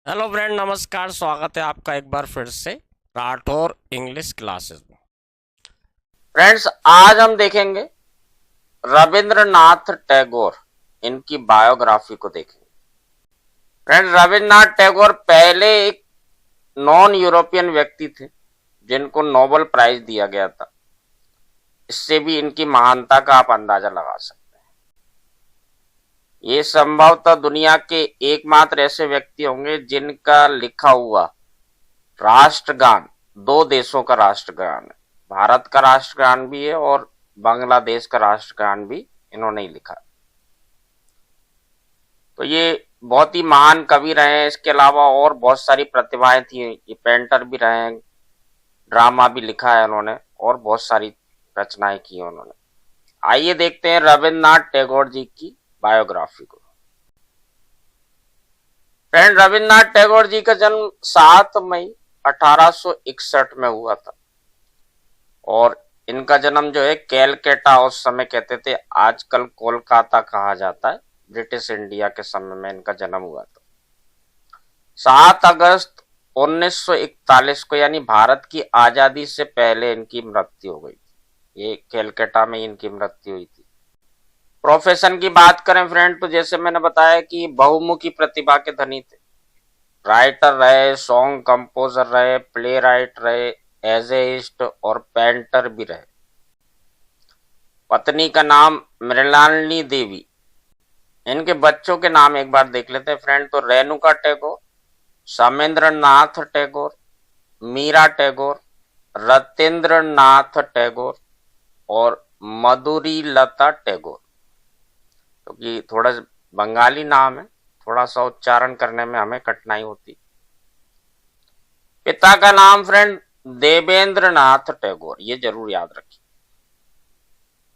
Hello friend, नमस्कार। स्वागत है आपका एक बार फिर से राठौर इंग्लिश क्लासेस में। फ्रेंड्स, आज हम देखेंगे रविंद्रनाथ टैगोर, इनकी बायोग्राफी को देखेंगे। फ्रेंड्स, रविंद्रनाथ टैगोर पहले एक नॉन यूरोपियन व्यक्ति थे जिनको नोबेल प्राइज दिया गया था। इससे भी इनकी महानता का आप अंदाजा लगा सकते हैं। ये संभवतः दुनिया के एकमात्र ऐसे व्यक्ति होंगे जिनका लिखा हुआ राष्ट्रगान दो देशों का राष्ट्रगान है। भारत का राष्ट्रगान भी है और बांग्लादेश का राष्ट्रगान भी इन्होंने ही लिखा। तो ये बहुत ही महान कवि रहे हैं। इसके अलावा और बहुत सारी प्रतिभाएं थी। ये पेंटर भी रहे हैं, ड्रामा भी लिखा है उन्होंने और बहुत सारी रचनाएं की उन्होंने। आइए देखते हैं रविंद्रनाथ टैगोर जी की बायोग्राफी को। फ्रेंड, रविंद्रनाथ टैगोर जी का जन्म 7 मई 1861 में हुआ था और इनका जन्म जो है कैलकाटा, उस समय कहते थे, आजकल कोलकाता कहा जाता है, ब्रिटिश इंडिया के समय में इनका जन्म हुआ था। 7 अगस्त 1941 को, यानी भारत की आजादी से पहले इनकी मृत्यु हो गई थी। ये कैलकाटा में इनकी मृत्यु हुई थी। प्रोफेशन की बात करें फ्रेंड, तो जैसे मैंने बताया कि बहुमुखी प्रतिभा के धनी थे। राइटर रहे, सॉन्ग कंपोजर रहे, प्ले राइट रहे, एजेइस्ट और पेंटर भी रहे। पत्नी का नाम मृणालिनी देवी। इनके बच्चों के नाम एक बार देख लेते हैं फ्रेंड। तो रेणुका टैगोर, समेंद्रनाथ टैगोर, मीरा टैगोर, रतेंद्रनाथ टैगोर और मधुरी लता टैगोर। क्योंकि थोड़ा बंगाली नाम है, थोड़ा सा उच्चारण करने में हमें कठिनाई होती। पिता का नाम फ्रेंड देवेंद्रनाथ टैगोर, ये जरूर याद रखिए।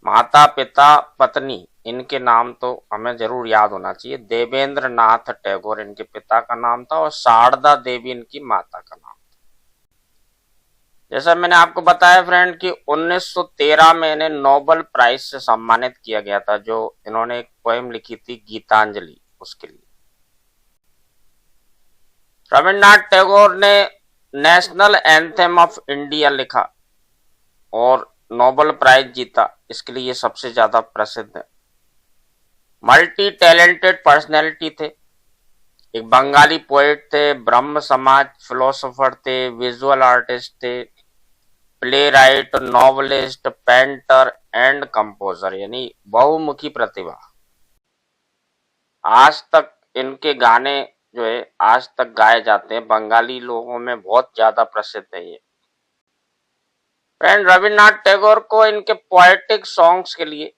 माता, पिता, पत्नी, इनके नाम तो हमें जरूर याद होना चाहिए। देवेंद्रनाथ टैगोर इनके पिता का नाम था और शारदा देवी इनकी माता का नाम था। जैसा मैंने आपको बताया फ्रेंड कि 1913 में इन्हें नोबेल प्राइज से सम्मानित किया गया था, जो इन्होंने एक पोएम लिखी थी गीतांजलि, उसके लिए। रविंद्रनाथ टैगोर ने नेशनल एंथम ऑफ इंडिया लिखा और नोबेल प्राइज जीता। इसके लिए ये सबसे ज्यादा प्रसिद्ध है। मल्टी टैलेंटेड पर्सनैलिटी थे। एक बंगाली पोएट थे, ब्रह्म समाज फिलोसोफर थे, विजुअल आर्टिस्ट थे, play right, novelist, painter and composer, यानी बहुमुखी प्रतिभा। आज तक इनके गाने जो है आज तक गाए जाते हैं। बंगाली लोगों में बहुत ज्यादा प्रसिद्ध है ये। फ्रेंड, रविंद्रनाथ टैगोर को इनके पोएटिक सॉन्ग्स के लिए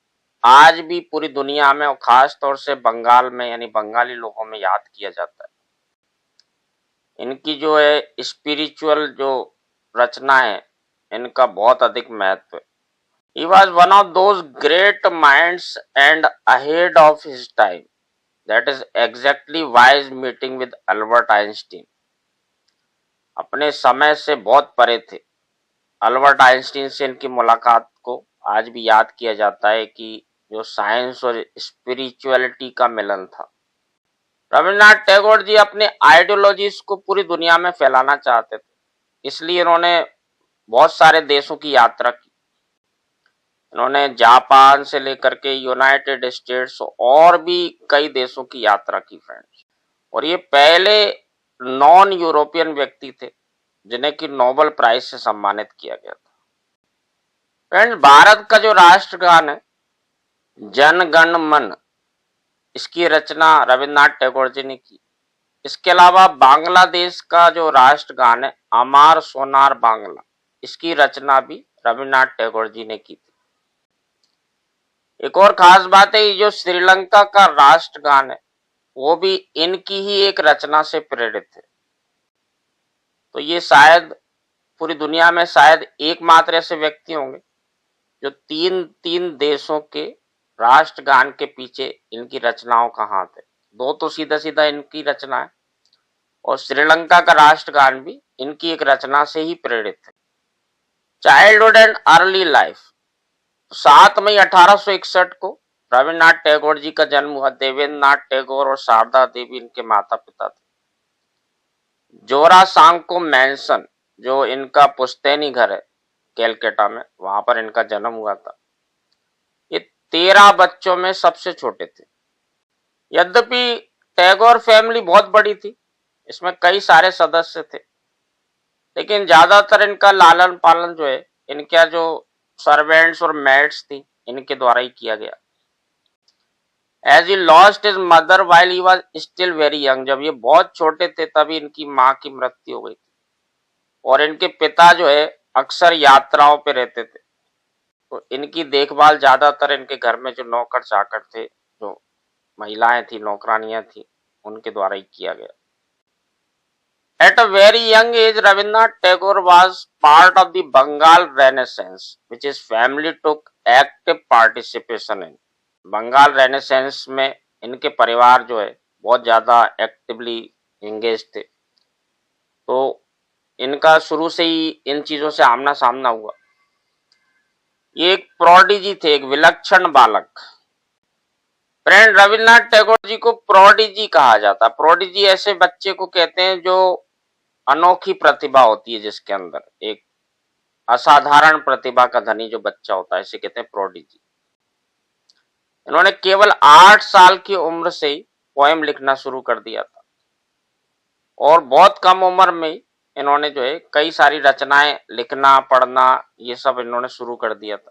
आज भी पूरी दुनिया में और खास तौर से बंगाल में, यानी बंगाली लोगों में याद किया जाता है। इनकी जो है स्पिरिचुअल जो रचना है, इनका बहुत अधिक महत्व है। He was one of those great minds and ahead of his time. That is exactly why his meeting with Albert Einstein. अपने समय से बहुत परे थे। अल्बर्ट आइंस्टीन से इनकी मुलाकात को आज भी याद किया जाता है कि जो साइंस और स्पिरिचुअलिटी का मिलन था। रविंद्रनाथ टैगोर जी अपने आइडियोलॉजीज को पूरी दुनिया में फैलाना चाहते थे, इसलिए इन्होंने बहुत सारे देशों की यात्रा की। इन्होंने जापान से लेकर के यूनाइटेड स्टेट्स और भी कई देशों की यात्रा की फ्रेंड्स। और ये पहले नॉन यूरोपियन व्यक्ति थे जिन्हें कि नोबेल प्राइज से सम्मानित किया गया था। फ्रेंड्स, भारत का जो राष्ट्रगान है जन गण मन, इसकी रचना रविंद्रनाथ टैगोर जी ने की। इसके अलावा बांग्लादेश का जो राष्ट्रगान है अमार सोनार बांग्ला, इसकी रचना भी रविंद्रनाथ टैगोर जी ने की थी। एक और खास बात है, ये जो श्रीलंका का राष्ट्रगान है वो भी इनकी ही एक रचना से प्रेरित है। तो ये शायद पूरी दुनिया में शायद एकमात्र ऐसे व्यक्ति होंगे जो तीन तीन देशों के राष्ट्रगान के पीछे इनकी रचनाओं का हाथ है। दो तो सीधा सीधा इनकी रचना है और श्रीलंका का राष्ट्रगान भी इनकी एक रचना से ही प्रेरित है। Childhood and early life. 7 मई 1861 को रविंद्रनाथ टैगोर जी का जन्म हुआ। देवेंद्रनाथ टैगोर और शारदा देवी इनके माता पिता थे। जोरासांको मैंसन, जो इनका पुश्तैनी घर है कैलकाटा में, वहां पर इनका जन्म हुआ था। ये 13 बच्चों में सबसे छोटे थे। यद्यपि टैगोर फैमिली बहुत बड़ी थी, इसमें कई सारे सदस्य थे, लेकिन ज्यादातर इनका लालन पालन जो है, इनका जो सर्वेंट्स और मेड्स थी, इनके द्वारा ही किया गया। As he lost his mother while he was still very young, जब ये बहुत छोटे थे तभी इनकी माँ की मृत्यु हो गई थी। और इनके पिता जो है अक्सर यात्राओं पे रहते थे, तो इनकी देखभाल ज्यादातर इनके घर में जो नौकर चाकर थे, जो महिलाएं थी, नौकरानियां थी, उनके द्वारा ही किया गया। At a very young age, Rabindranath Tagore was part of the Bengal Renaissance, which his family took active participation in. Bengal renaissance में इनके परिवार जो है बहुत ज्यादा एक्टिवली एंगेज थे, तो इनका शुरू से ही इन चीजों से आमना सामना हुआ। ये एक प्रोडिजी थे, एक विलक्षण बालक। फ्रेंड, रविन्द्रनाथ टैगोर जी को प्रोडिजी कहा जाता है। प्रोडिजी ऐसे बच्चे को कहते हैं जो अनोखी प्रतिभा होती है, जिसके अंदर एक असाधारण प्रतिभा का धनी जो बच्चा होता है, इसे कहते हैं प्रोडिजी। इन्होंने केवल 8 साल की उम्र से ही पोएम लिखना शुरू कर दिया था, और बहुत कम उम्र में इन्होंने जो है कई सारी रचनाएं लिखना, पढ़ना, ये सब इन्होंने शुरू कर दिया था।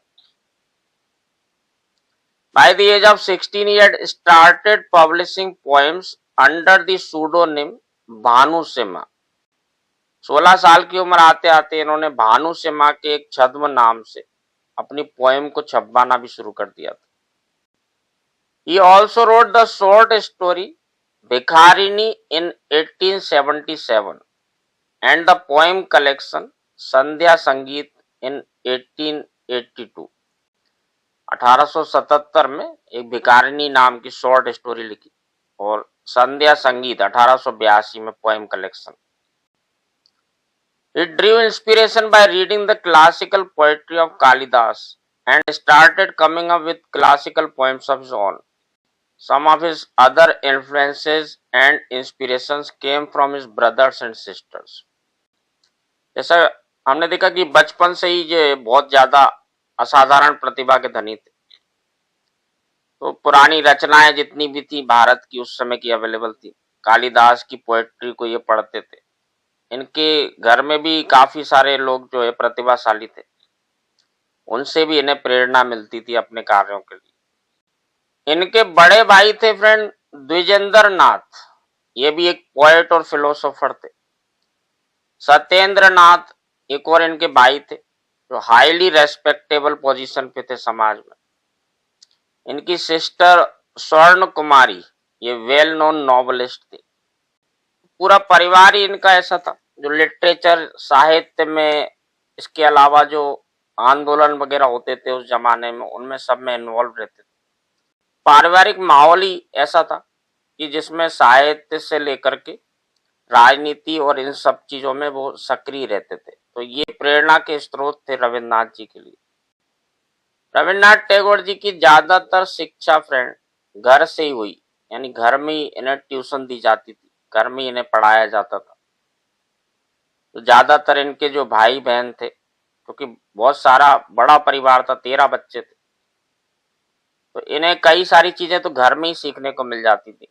By the age of 16, he had started publishing poems under the pseudonym Bhanu Simha. 16 साल की उम्र आते आते इन्होंने भानु सिम्हा के एक छद्म नाम से अपनी पोएम को छपवाना भी शुरू कर दिया था। He also wrote the short story भिखारिनी in 1877 and the poem collection संध्या संगीत in 1882। 1877 में एक भिखारिनी नाम की शॉर्ट स्टोरी लिखी, और संध्या संगीत 1882 में poem collection. He drew inspiration by reading the classical poetry of Kalidas and started coming up with classical poems of his own. Some of his other influences and inspirations came from his brothers and sisters. जैसा हमने देखा कि बचपन से ही ये बहुत ज्यादा असाधारण प्रतिभा के धनी थे, तो पुरानी रचनाएं जितनी भी थी भारत की उस समय की अवेलेबल थी, कालिदास की पोएट्री को ये पढ़ते थे। इनके घर में भी काफी सारे लोग जो है प्रतिभाशाली थे, उनसे भी इन्हें प्रेरणा मिलती थी अपने कार्यों के लिए। इनके बड़े भाई थे फ्रेंड द्विजेंद्र नाथ, ये भी एक पोएट और फिलोसोफर थे। सत्येंद्र नाथ एक और इनके भाई थे, जो हाईली रेस्पेक्टेबल पोजीशन पे थे समाज में। इनकी सिस्टर स्वर्ण कुमारी, ये वेल नोन नॉवलिस्ट थी। पूरा परिवार ही इनका ऐसा था जो लिटरेचर, साहित्य में, इसके अलावा जो आंदोलन वगैरह होते थे उस जमाने में, उनमें सब में इन्वॉल्व रहते थे। पारिवारिक माहौल ही ऐसा था कि जिसमें साहित्य से लेकर के राजनीति और इन सब चीजों में वो सक्रिय रहते थे, तो ये प्रेरणा के स्रोत थे रविन्द्रनाथ जी के लिए। रविन्द्रनाथ टैगोर जी की ज्यादातर शिक्षा फ्रेंड घर से ही हुई, यानी घर में ही इन्हें ट्यूशन दी जाती थी, घर में इन्हें पढ़ाया जाता था। तो ज्यादातर इनके जो भाई बहन थे, क्योंकि बहुत सारा बड़ा परिवार था, 13 बच्चे थे, तो इन्हें कई सारी चीजें तो घर में ही सीखने को मिल जाती थी।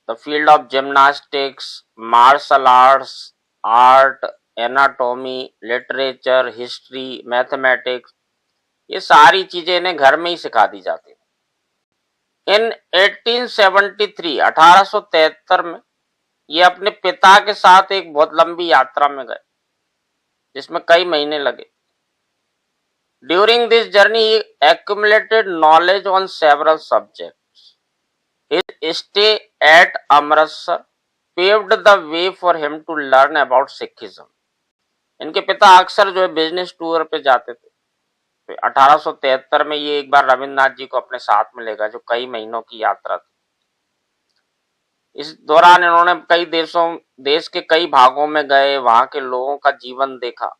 The field of gymnastics, martial arts, art, anatomy, literature, history, mathematics, ये सारी चीजें इन्हें घर में ही सिखा दी जाती थी। इन 1873 में ये अपने पिता के साथ एक बहुत लंबी यात्रा में गए, जिसमें कई महीने लगे। During this journey he accumulated knowledge on several subjects. His stay at Amritsar paved the way for him to learn about Sikhism. इनके पिता अक्सर जो है बिजनेस टूर पे जाते थे। 1873 में ये एक बार रविन्द्रनाथ जी को अपने साथ में ले गए, जो कई महीनों की यात्रा थी। इस दौरान इन्होंने कई देश के कई भागों में गए, वहां के लोगों का जीवन देखा,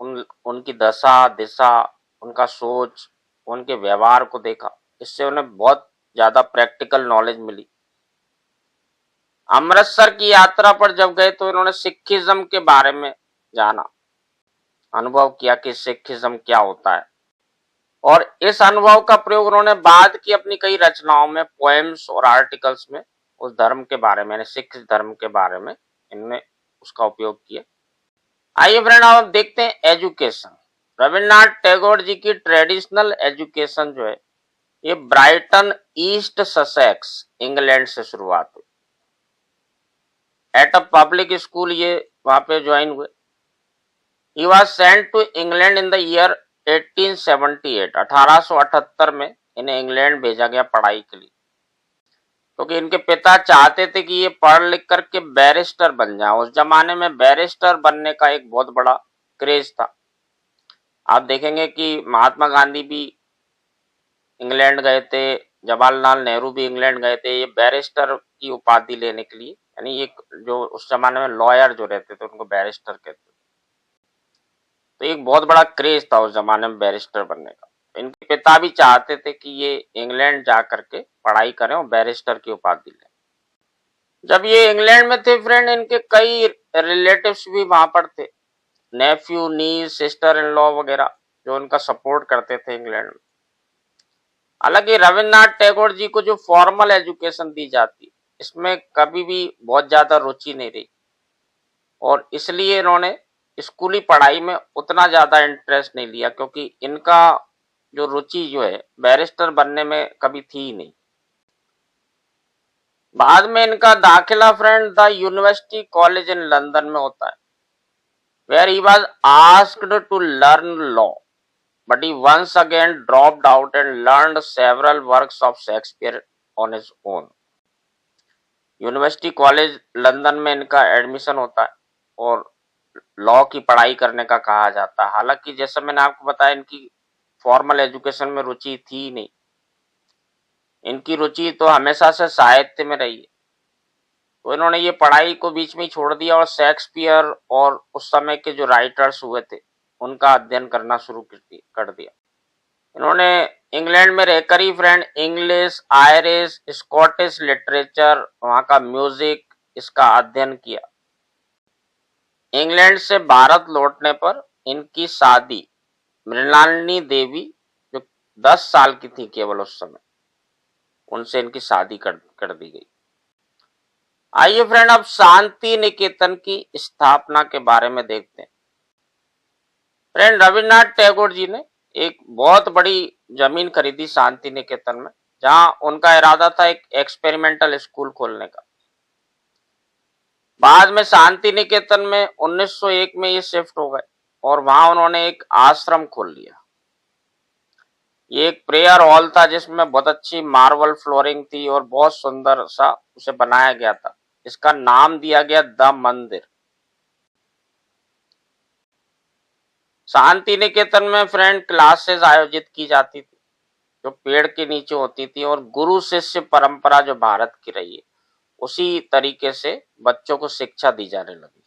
उनकी दशा दिशा, उनका सोच, उनके व्यवहार को देखा। इससे उन्हें बहुत ज्यादा प्रैक्टिकल नॉलेज मिली। अमृतसर की यात्रा पर जब गए तो इन्होंने सिखिज्म के बारे में जाना, अनुभव किया कि सिखिज्म क्या होता है, और इस अनुभव का प्रयोग उन्होंने बाद की अपनी कई रचनाओं में, पोएम्स और आर्टिकल्स में उस धर्म के बारे में, सिख धर्म के बारे में इनने उसका उपयोग किया। आइए फ्रेंड अब देखते हैं एजुकेशन। रविन्द्रनाथ टैगोर जी की ट्रेडिशनल एजुकेशन जो है ये ब्राइटन ईस्ट ससेक्स इंग्लैंड से शुरुआत हुई। एट अ पब्लिक स्कूल ये वहां पे ज्वाइन हुए। He was sent to England in the year 1878, 1878 में इन्हें इंग्लैंड भेजा गया पढ़ाई के लिए, क्योंकि इनके पिता चाहते थे कि ये पढ़ लिख करके बैरिस्टर बन जाए। उस जमाने में बैरिस्टर बनने का एक बहुत बड़ा क्रेज था। आप देखेंगे कि महात्मा गांधी भी इंग्लैंड गए थे, जवाहरलाल नेहरू भी इंग्लैंड गए थे, ये बैरिस्टर की उपाधि लेने के लिए, यानी ये जो उस जमाने में लॉयर जो रहते थे उनको बैरिस्टर कहते थे। तो एक बहुत बड़ा क्रेज था उस जमाने में बैरिस्टर बनने का। इनके पिता भी चाहते थे कि ये इंग्लैंड जा करके पढ़ाई करें और बैरिस्टर की उपाधि लें। जब ये इंग्लैंड में थे फ्रेंड, इनके कई रिलेटिव्स भी वहां पर थे, नेफ्यू, नीस, सिस्टर इन लॉ वगैरह, जो उनका सपोर्ट करते थे इंग्लैंड में। हालांकि रविन्द्रनाथ टैगोर जी को जो फॉर्मल एजुकेशन दी जाती इसमें कभी भी बहुत ज्यादा रुचि नहीं रही, और इसलिए इन्होंने स्कूली पढ़ाई में उतना ज्यादा इंटरेस्ट नहीं लिया, क्योंकि इनका जो रुचि जो है बैरिस्टर बनने में कभी थी ही नहीं। बाद में इनका दाखिला फ्रेंड the University College in London में होता है, where he was asked to learn law, but he once again dropped out and learned several works of Shakespeare on his own. University college London में इनका एडमिशन होता है और law की पढ़ाई करने का कहा जाता है। हालांकि जैसा मैंने आपको बताया इनकी फॉर्मल एजुकेशन में रुचि थी ही नहीं, इनकी रुचि तो हमेशा से साहित्य में रही है। तो इन्होंने ये पढ़ाई को बीच में ही छोड़ दिया और शेक्सपियर और उस समय के जो राइटर्स हुए थे उनका अध्ययन करना शुरू कर दिया। इन्होंने इंग्लैंड में रहकर ही French English, Irish, Scottish literature, वहां का म्यूजिक, इसका अध्ययन किया। इंग्लैंड से भारत लौटने पर इनकी शादी मृणालिनी देवी, जो 10 साल की थी केवल उस समय, उनसे इनकी शादी कर दी गई। आइए फ्रेंड अब शांति निकेतन की स्थापना के बारे में देखते हैं। फ्रेंड रविन्द्रनाथ टैगोर जी ने एक बहुत बड़ी जमीन खरीदी शांति निकेतन में, जहां उनका इरादा था एक एक्सपेरिमेंटल स्कूल खोलने का। बाद में शांति निकेतन में 1901 में ये शिफ्ट हो गए और वहां उन्होंने एक आश्रम खोल लिया। ये एक प्रेयर हॉल था जिसमें बहुत अच्छी मार्बल फ्लोरिंग थी और बहुत सुंदर सा उसे बनाया गया था। इसका नाम दिया गया द मंदिर। शांति निकेतन में फ्रेंड क्लासेस आयोजित की जाती थी जो पेड़ के नीचे होती थी, और गुरु शिष्य परंपरा जो भारत की रही है उसी तरीके से बच्चों को शिक्षा दी जाने लगी।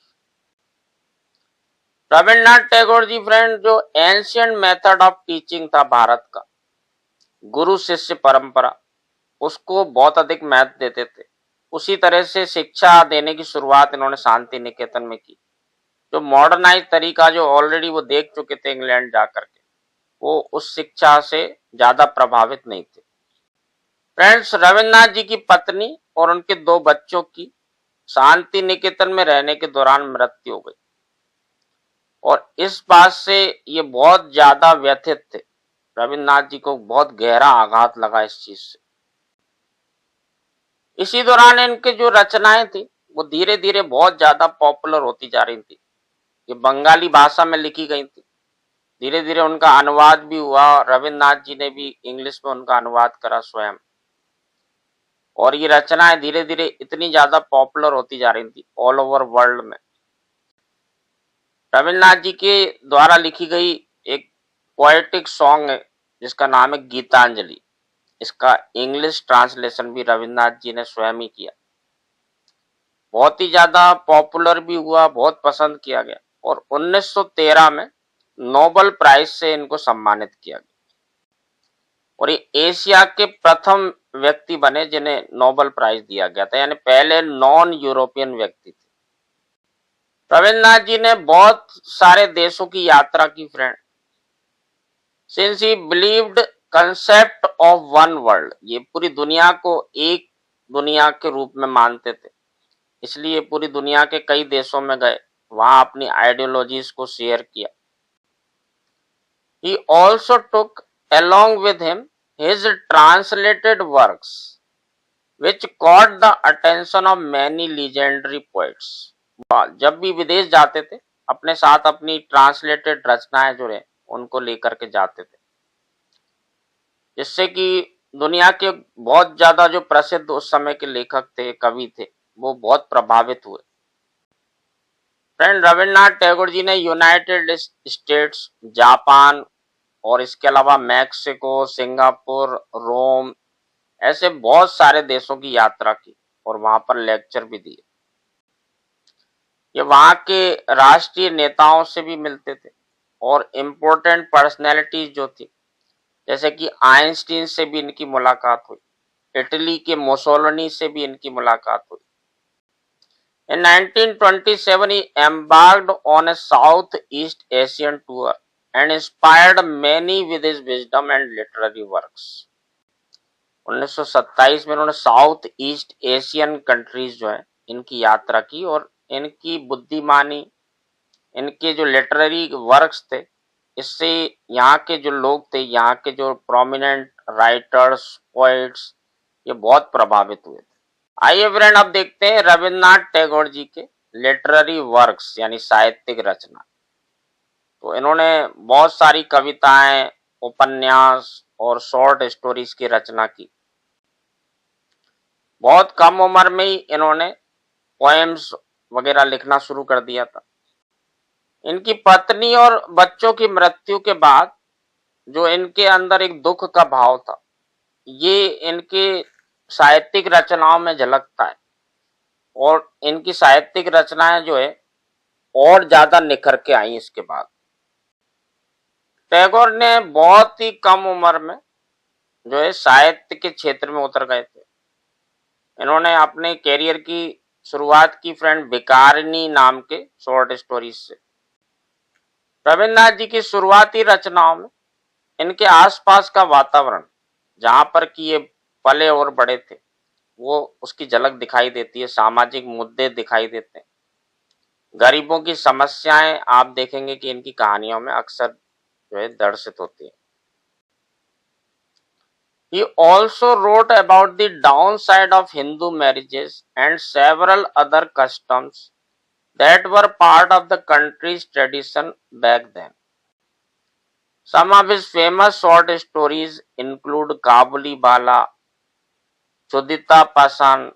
रविन्द्रनाथ टैगोर जी फ्रेंड जो एंशियंट मेथड ऑफ टीचिंग था भारत का, गुरु शिष्य परंपरा, उसको बहुत अधिक महत्व देते थे। उसी तरह से शिक्षा देने की शुरुआत इन्होंने शांति निकेतन में की। जो मॉडर्नाइज तरीका जो ऑलरेडी वो देख चुके थे इंग्लैंड जाकर के, वो उस शिक्षा से ज्यादा प्रभावित नहीं थे। फ्रेंड्स रविन्द्रनाथ जी की पत्नी और उनके 2 बच्चों की शांति निकेतन में रहने के दौरान मृत्यु हो गई, और इस बात से ये बहुत ज्यादा व्यथित थे। रविन्द्रनाथ जी को बहुत गहरा आघात लगा इस चीज से। इसी दौरान इनके जो रचनाएं थी वो धीरे धीरे बहुत ज्यादा पॉपुलर होती जा रही थी। ये बंगाली भाषा में लिखी गई थी, धीरे धीरे उनका अनुवाद भी हुआ। रविन्द्रनाथ जी ने भी इंग्लिश में उनका अनुवाद करा स्वयं, और ये रचनाएं धीरे धीरे इतनी ज्यादा पॉपुलर होती जा रही थी ऑल ओवर वर्ल्ड में। रविन्द्रनाथ जी के द्वारा लिखी गई एक पोएटिक सॉन्ग है जिसका नाम है गीतांजलि। इसका इंग्लिश ट्रांसलेशन भी रविन्द्रनाथ जी ने स्वयं ही किया। बहुत ही ज्यादा पॉपुलर भी हुआ, बहुत पसंद किया गया, और 1913 में नोबेल प्राइज से इनको सम्मानित किया गया। और ये एशिया के प्रथम व्यक्ति बने जिन्हें नोबेल प्राइज दिया गया था, यानी पहले नॉन यूरोपियन व्यक्ति थे। रविन्द्रनाथ जी ने बहुत सारे देशों की यात्रा की friend. Since he believed concept of one world, ये पूरी दुनिया को एक दुनिया के रूप में मानते थे, इसलिए पूरी दुनिया के कई देशों में गए, वहां अपनी आइडियोलॉजीज को शेयर किया। He also took along with him his translated works, which caught the attention of many legendary poets. जब भी विदेश जाते थे, अपने साथ अपनी ट्रांसलेटेड रचनाएं जो है उनको लेकर के जाते थे, जिससे कि दुनिया के बहुत ज्यादा जो प्रसिद्ध उस समय के लेखक थे, कवि थे, वो बहुत प्रभावित हुए। फ्रेंड, रविन्द्रनाथ टैगोर जी ने यूनाइटेड स्टेट्स, जापान और इसके अलावा मैक्सिको, सिंगापुर, रोम, ऐसे बहुत सारे देशों की यात्रा की और वहां पर लेक्चर भी दिए। ये वहां के राष्ट्रीय नेताओं से भी मिलते थे और इम्पोर्टेंट पर्सनैलिटीज जो थी, जैसे कि आइंस्टीन से भी इनकी मुलाकात हुई, इटली के मुसोलिनी से भी इनकी मुलाकात हुई। In 1927, he embarked on a Southeast Asian tour and inspired many with his wisdom and literary works. 1927 में उन्होंने साउथ ईस्ट एशियन कंट्रीज जो है इनकी यात्रा की और इनकी बुद्धिमानी, इनके जो लिटरेरी वर्क्स थे, इससे यहाँ के जो लोग थे, यहाँ के जो प्रोमिनेंट राइटर्स, पोइट्स, ये बहुत प्रभावित हुए थे। आइए फ्रेंड, अब देखते हैं रविन्द्रनाथ टैगोर जी के लिटरेरी वर्क्स यानी साहित्यिक रचना। तो इन्होंने बहुत सारी कविताएं, उपन्यास और शॉर्ट स्टोरीज की रचना की। बहुत कम उम्र में ही इन्होंने पोएम्स वगैरह लिखना शुरू कर दिया था। इनकी पत्नी और बच्चों की मृत्यु के बाद जो इनके अंदर एक दुख का भाव था, ये इनके साहित्यिक रचनाओं में झलकता है और इनकी साहित्यिक रचनाएं जो है और ज्यादा निखर के आई। इसके बाद टैगोर ने बहुत ही कम उम्र में जो है साहित्य के क्षेत्र में उतर गए थे। इन्होंने अपने कैरियर की शुरुआत की फ्रेंड भिखारिनी नाम के शॉर्ट स्टोरीज से। रविन्द्रनाथ जी की शुरुआती रचनाओं में इनके आसपास का वातावरण, जहां पर कि ये पले और बड़े थे, वो उसकी झलक दिखाई देती है। सामाजिक मुद्दे दिखाई देते हैं, गरीबों की समस्याएं आप देखेंगे कि इनकी कहानियों में अक्सर जो है दर्शित होती है। He also wrote about the downside of Hindu marriages and several other customs that were part of the country's tradition back then. Some of his famous short stories include Kabuli Bala, Chudita Pasan,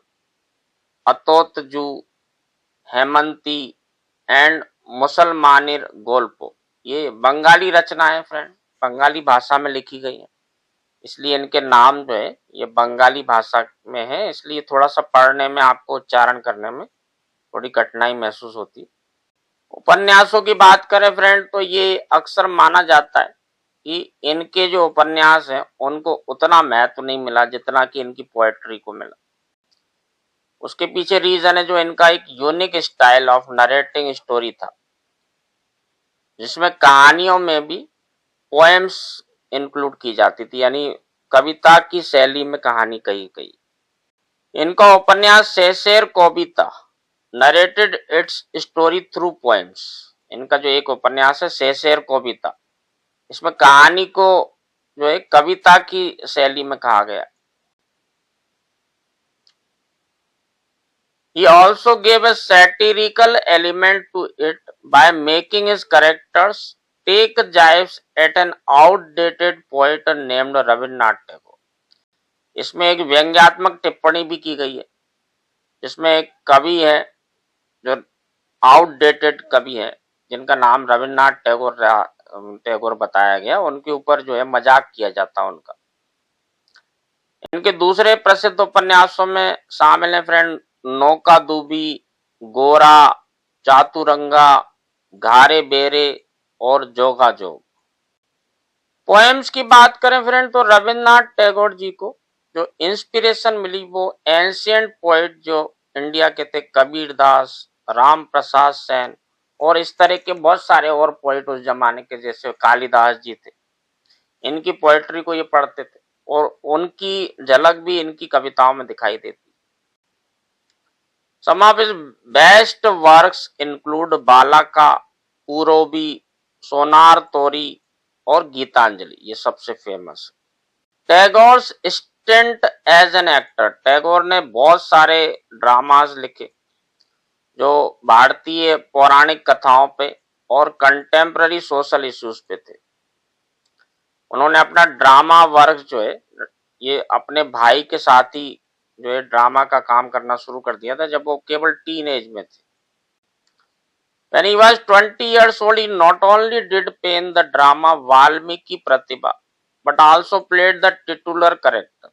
Atotju, Haimanti and Musalmanir Golpo. ये बंगाली रचना है friend, Bengali भाषा में लिखी गई है, इसलिए इनके नाम जो है ये बंगाली भाषा में है, इसलिए थोड़ा सा पढ़ने में आपको, उच्चारण करने में थोड़ी कठिनाई महसूस होती है। उपन्यासों की बात करें फ्रेंड, तो ये अक्सर माना जाता है कि इनके जो उपन्यास हैं उनको उतना महत्व नहीं मिला जितना कि इनकी पोएट्री को मिला। उसके पीछे रीजन है जो इनका एक unique style of narrating story था, जिसमें कहानियों में भी पोएम्स इंक्लूड की जाती थी, यानी कविता की शैली में कहानी कही गई। इनका उपन्यास Shesher Kobita narrated its story through poems. इनका जो एक उपन्यास है शेषेर कविता, इसमें कहानी को जो है कविता की शैली में कहा गया। He also gave a satirical element to it by making his characters take jibes at an outdated poet named Rabindranath Tagore. इसमें एक व्यंग्यात्मक टिप्पणी भी की गई है, जिसमें एक कवि है जो आउटडेटेड कवि है, जिनका नाम रविन्द्रनाथ टैगोर बताया गया, उनके ऊपर जो है मजाक किया जाता है उनका। इनके दूसरे प्रसिद्ध उपन्यासों में शामिल है फ्रेंड नौका दूबी, गोरा, चातुरंगा, घारे बेरे और जोगा जोग। पोएम्स की बात करें फ्रेंड, तो रविन्द्रनाथ टैगोर जी को जो इंस्पिरेशन मिली वो एंशियंट पोइट जो इंडिया के थे, कबीर दास, राम प्रसाद सेन और इस तरह के बहुत सारे और पोइट उस जमाने के, जैसे कालिदास जी थे, इनकी पोएट्री को ये पढ़ते थे और उनकी झलक भी इनकी कविताओं में दिखाई देती। Some of his best works include बाला का, पूरोबी, सोनार तोरी और गीतांजलि, ये सबसे फेमस है। Tagore stint as an actor, Tagore ने बहुत सारे ड्रामास लिखे जो भारतीय पौराणिक कथाओं पे और कंटेम्प्ररी सोशल इश्यूज पे थे। उन्होंने अपना ड्रामा वर्क जो है ये अपने भाई के साथ ही जो है ड्रामा का काम करना शुरू कर दिया था जब वो केवल टीन एज में थे। When he was 20 years old, he not only did pen the drama Valmiki Pratibha, but also played the titular character.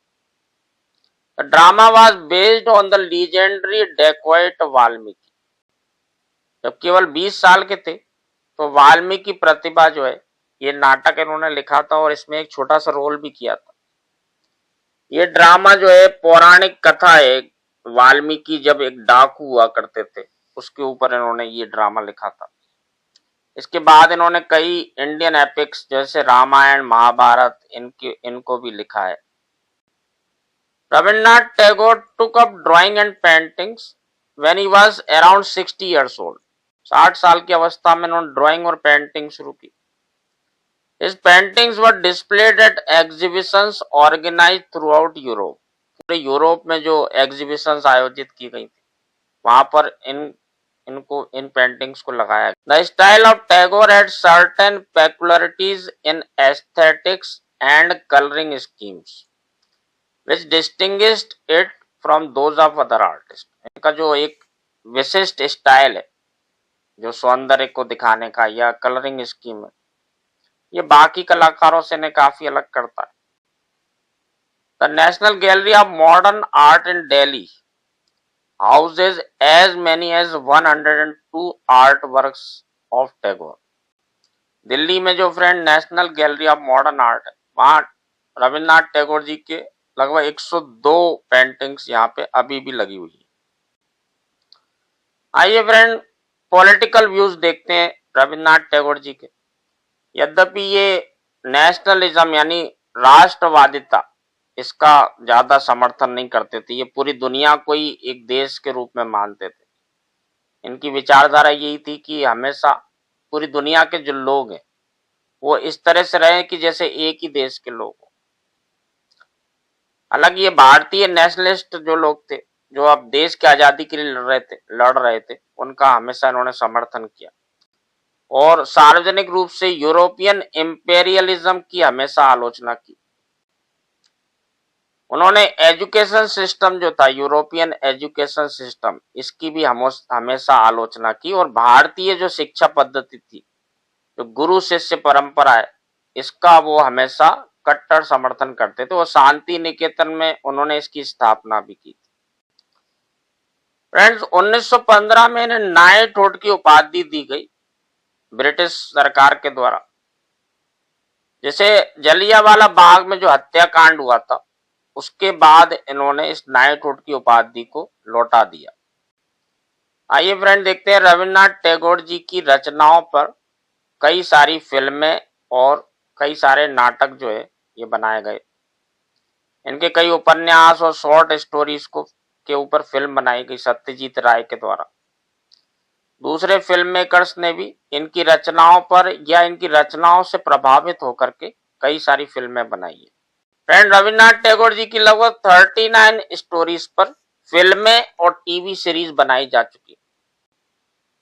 The drama was based on the legendary dacoit Valmiki. जब केवल 20 साल के थे तो वाल्मीकि प्रतिभा जो है ये नाटक इन्होंने लिखा था और इसमें एक छोटा सा रोल भी किया था। ये ड्रामा जो है पौराणिक कथा है, वाल्मीकि जब एक डाकू हुआ करते थे उसके ऊपर इन्होंने ये ड्रामा लिखा था। इसके बाद इन्होंने कई इंडियन एपिक्स जैसे रामायण, महाभारत इनको भी लिखा है। Rabindranath Tagore took up drawing and paintings when he was around 60 years old. 60 साल की अवस्था में इन्होंने ड्राइंग और पेंटिंग शुरू की। His paintings were displayed at exhibitions organized throughout Europe. पूरे यूरोप में जो एग्जीबिशंस आयोजित की गई थी वहां पर इन पेंटिंग्स को लगाया गया। The style of Tagore had certain peculiarities in aesthetics and coloring schemes, which distinguished it from those of other artists. इनका जो एक विशिष्ट स्टाइल है जो सौंदर्य को दिखाने का या कलरिंग स्कीम है, ये बाकी कलाकारों से इन्हें काफी अलग करता है। The National Gallery of Modern Art in Delhi houses as many as 102 artworks of Tagore. Delhi में जो friend national gallery of modern art है वहां रविन्द्रनाथ टैगोर जी के लगभग 102 पेंटिंग्स यहाँ पे अभी भी लगी हुई है। आइए फ्रेंड पॉलिटिकल व्यूज देखते हैं रविन्द्रनाथ टैगोर जी के। यद्यपि ये नेशनलिज्म यानी राष्ट्रवादिता इसका ज्यादा समर्थन नहीं करते थे, ये पूरी दुनिया को ही एक देश के रूप में मानते थे। इनकी विचारधारा यही थी कि हमेशा पूरी दुनिया के जो लोग हैं वो इस तरह से रहे कि जैसे एक ही देश के लोग हो। हालांकि ये भारतीय नेशनलिस्ट जो लोग थे जो अब देश की आजादी के लिए लड़ रहे थे उनका हमेशा इन्होंने समर्थन किया और सार्वजनिक रूप से यूरोपियन इंपेरियलिज्म की हमेशा आलोचना की। उन्होंने एजुकेशन सिस्टम जो था यूरोपियन एजुकेशन सिस्टम इसकी भी हमेशा आलोचना की और भारतीय जो शिक्षा पद्धति थी जो गुरु शिष्य परंपरा है इसका वो हमेशा कट्टर समर्थन करते थे और शांति निकेतन में उन्होंने इसकी स्थापना भी की थी। फ्रेंड्स 1915 में इन्हें नाइटहुड की उपाधि दी गई ब्रिटिश सरकार के द्वारा। जैसे जलियांवाला बाग में जो हत्याकांड हुआ था उसके बाद इन्होंने इस नाइटहुड की उपाधि को लौटा दिया। आइए फ्रेंड देखते हैं रविन्द्रनाथ टैगोर जी की रचनाओं पर कई सारी फिल्में और कई सारे नाटक जो है ये बनाए गए। इनके कई उपन्यास और शॉर्ट स्टोरीज को के ऊपर फिल्म बनाई गई सत्यजीत राय के द्वारा। दूसरे फिल्म मेकर्स ने भी इनकी रचनाओं पर या इनकी रचनाओं से प्रभावित होकर के कई सारी फिल्में बनाई है। फ्रेंड रविन्द्रनाथ टैगोर जी की लगभग 39 स्टोरीज पर फिल्में और टीवी सीरीज बनाई जा चुकी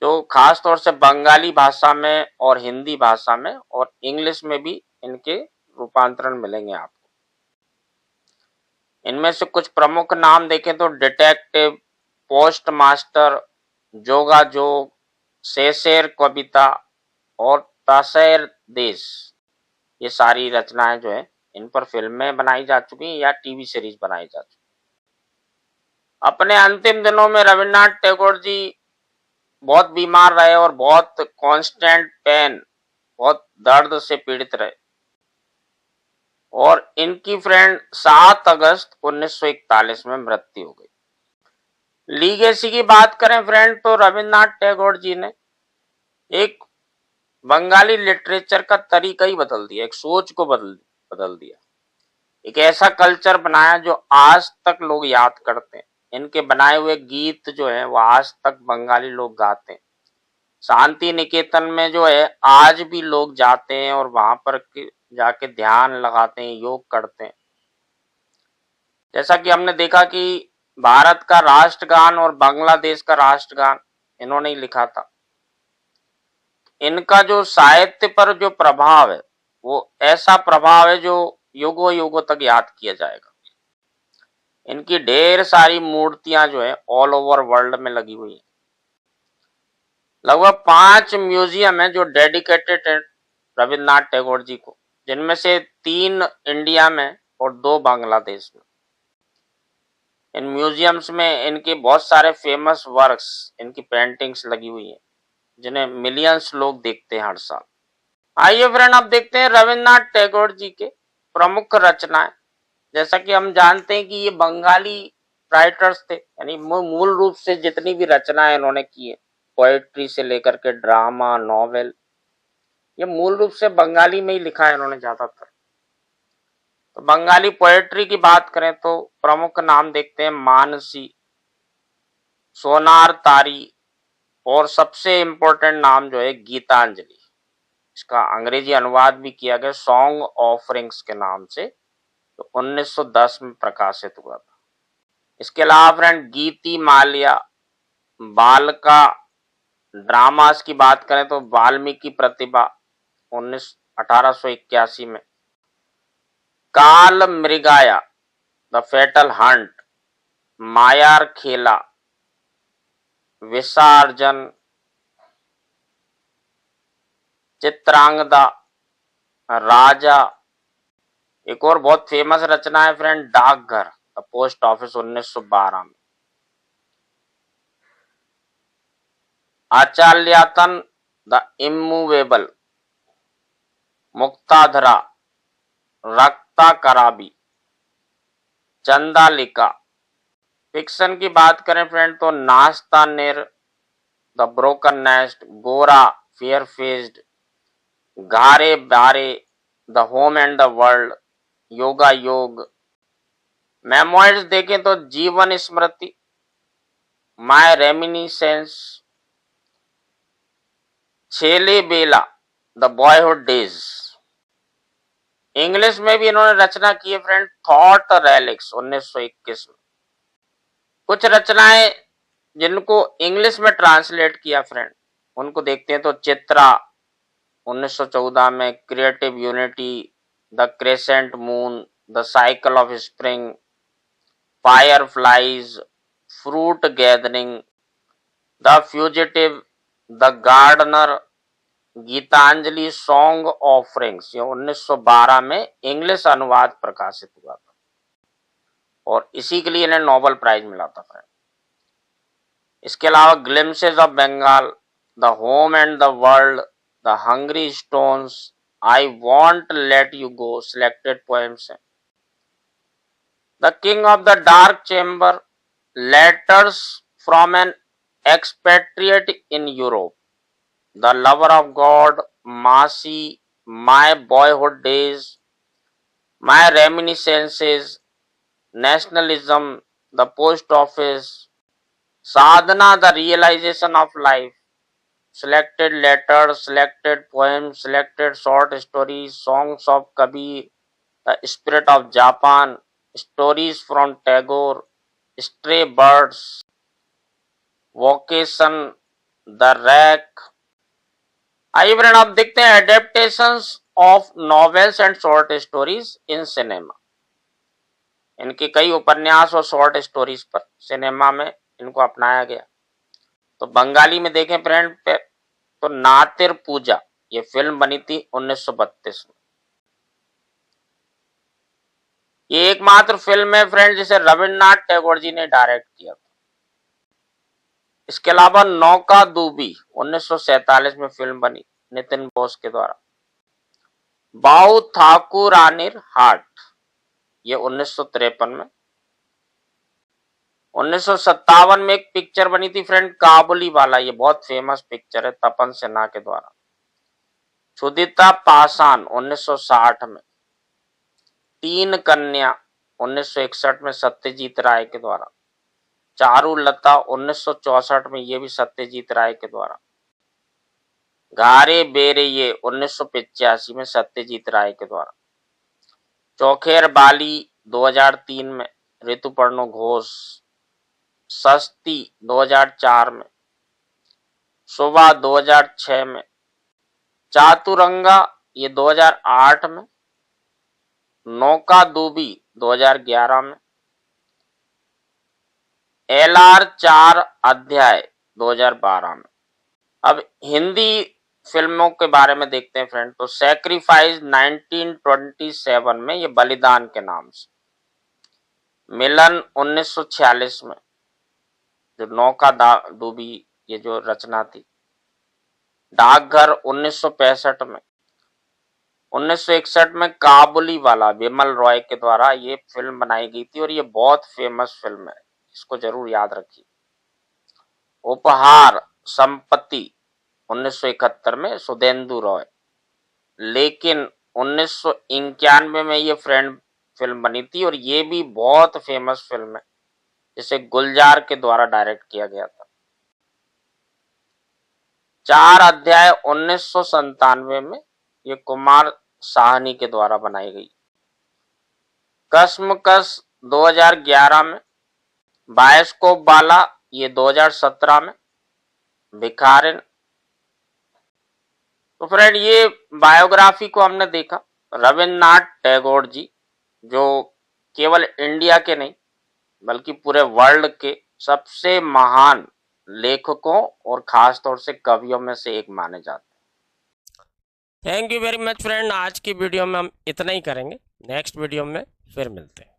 जो खास तौर से बंगाली भाषा में और हिंदी भाषा में और इंग्लिश में भी इनके रूपांतरण मिलेंगे आपको। इनमें से कुछ प्रमुख नाम देखें तो डिटेक्टिव, पोस्ट मास्टर, जोगा जोग, शेषेर कविता और तसैर देश, ये सारी रचनाएं जो है इन पर फिल्में बनाई जा चुकी हैं या टीवी सीरीज बनाई जा चुकी। अपने अंतिम दिनों में रविन्द्रनाथ टैगोर जी बहुत बीमार रहे और बहुत कांस्टेंट पेन, बहुत दर्द से पीड़ित रहे। और इनकी फ्रेंड 7 अगस्त 1941 में मृत्यु हो गई। लीगेसी की बात करें फ्रेंड तो रविन्द्रनाथ टैगोर जी ने एक बंगाली लिटरेचर का तरीका ही बदल दिया, एक सोच को बदल दिया, एक ऐसा कल्चर बनाया जो आज तक लोग याद करते हैं। इनके बनाए हुए गीत जो है वो आज तक बंगाली लोग गाते हैं। शांति निकेतन में जो है आज भी लोग जाते हैं और वहां पर जाके ध्यान लगाते हैं, योग करते हैं। जैसा कि हमने देखा कि भारत का राष्ट्रगान और बांग्लादेश का राष्ट्रगान इन्होंने ही लिखा था। इनका जो साहित्य पर जो प्रभाव है वो ऐसा प्रभाव है जो युगों युगों तक याद किया जाएगा। इनकी ढेर सारी मूर्तियां जो है ऑल ओवर वर्ल्ड में लगी हुई हैं। लगभग 5 म्यूजियम है जो डेडिकेटेड है रविन्द्रनाथ टैगोर जी को, जिनमें से 3 इंडिया में और 2 बांग्लादेश में। इन म्यूजियम्स में इनके बहुत सारे फेमस वर्क्स, इनकी पेंटिंग्स लगी हुई हैं, जिन्हें मिलियंस लोग देखते हैं हर साल। आइए फ्रेंड, अब देखते हैं रविन्द्रनाथ टैगोर जी के प्रमुख रचनाएं। जैसा कि हम जानते हैं कि ये बंगाली राइटर्स थे, यानी मूल रूप से जितनी भी रचनाएं इन्होंने की है, पोएट्री से लेकर के ड्रामा, नॉवेल, ये मूल रूप से बंगाली में ही लिखा है इन्होंने ज्यादातर। तो बंगाली पोएट्री की बात करें तो प्रमुख नाम देखते हैं मानसी, सोनार तारी और सबसे इंपॉर्टेंट नाम जो है गीतांजलि। इसका अंग्रेजी अनुवाद भी किया गया सॉन्ग ऑफरिंग्स के नाम से, तो 1910 में प्रकाशित हुआ था। इसके अलावा फ्रेंड गीति माल्या, बालका ड्रामास की बात करें तो वाल्मीकि प्रतिभा 1881 में, काल मृगाया द फेटल हंट, मायार खेला, विसर्जन, चित्रांगदा, राजा। एक और बहुत फेमस रचना है फ्रेंड डाकघर द पोस्ट ऑफिस 1912 में, आचार्यतन द इमूवेबल, मुक्ताधरा, रक्ता कराबी, चंदालिका। फिक्शन की बात करें फ्रेंड तो नाश्ता नेर, द ब्रोकन नेस्ट, गोरा, फेयर फेस्ड, घारे बारे, the home and the world, yoga योग। मेमोइर्स देखें तो जीवन स्मृति, माय रेमिनिसेंस, छेले बेला, द बॉयहुड डेज। इंग्लिश में भी इन्होंने रचना की है फ्रेंड थॉट रेलिक्स 1921 में। कुछ रचनाएं जिनको इंग्लिश में ट्रांसलेट किया फ्रेंड उनको देखते हैं तो चित्रा 1914 में, Creative Unity, the Crescent Moon, the Cycle of Spring, Fireflies, Fruit Gathering, the Fugitive, the Gardener, Gitanjali, Song Offerings. ये 1912 में इंग्लिश अनुवाद प्रकाशित हुआ था और इसी के लिए इन्हें नोबेल प्राइज मिला था फ्रेंड। इसके अलावा glimpses of Bengal, the home and the world, the hungry stones, I won't let you go selected poems हैं। The king of the dark chamber, letters from an expatriate in Europe, the lover of God, Mashi, my boyhood days, my reminiscences, nationalism, the post office, Sadhana, the realisation of life, selected letters, selected poems, selected short stories, songs of Kabir, the spirit of Japan, stories from Tagore, stray birds, vocation, the wreck। आइए friend आप देखते हैं adaptations of novels and short stories in cinema. इनके कई उपन्यास और short stories पर cinema में इनको अपनाया गया। तो बंगाली में देखें फ्रेंड तो नातिर पूजा ये फिल्म बनी थी 1932 में। ये एकमात्र फिल्म है फ्रेंड जिसे रविन्द्रनाथ टैगोर जी ने डायरेक्ट किया था। इसके अलावा नौका दूबी 1947 में फिल्म बनी नितिन बोस के द्वारा। बाऊ ठाकुरानीर हाट, ये 1953 में। 1957 में एक पिक्चर बनी थी फ्रेंड, काबुली वाला, ये बहुत फेमस पिक्चर है तपन सिन्हा के द्वारा। क्षुदिता पाषाण 1960 में। तीन कन्या 1961 में सत्यजीत राय के द्वारा। चारुलता 1964 में, ये भी सत्यजीत राय के द्वारा। घारे बेरे ये 1985 में सत्यजीत राय के द्वारा। चौखेर बाली 2003 में ऋतुपर्णो घोष। सस्ती 2004 में। सुबह 2006 में। चातुरंगा ये 2008 में। नौका दूबी 2011 में। LR 4 अध्याय 2012 में। अब हिंदी फिल्मों के बारे में देखते हैं फ्रेंड। तो सैक्रिफाइस 1927 में, ये बलिदान के नाम से। मिलन 1946 में, जो नौका डूबी, ये जो रचना थी। डाकघर 1965 में। 1961 में काबुली वाला विमल रॉय के द्वारा ये फिल्म बनाई गई थी और ये बहुत फेमस फिल्म है, इसको जरूर याद रखिए। उपहार संपत्ति 1971 में सुधेंदु रॉय। लेकिन 1991 में ये फ्रेंड फिल्म बनी थी और ये भी बहुत फेमस फिल्म है, जिसे गुलजार के द्वारा डायरेक्ट किया गया था। 4 अध्याय 1997 में, ये कुमार साहनी के द्वारा बनाई गई। कश्मकश 2011 में। बायोस्कोप वाला ये 2017 में। भिखारिन। तो फ्रेंड ये बायोग्राफी को हमने देखा रविन्द्रनाथ टैगोर जी, जो केवल इंडिया के नहीं बल्कि पूरे वर्ल्ड के सबसे महान लेखकों और खास तौर से कवियों में से एक माने जाते हैं। Thank you very much friend. आज की वीडियो में हम इतना ही करेंगे, नेक्स्ट वीडियो में फिर मिलते हैं।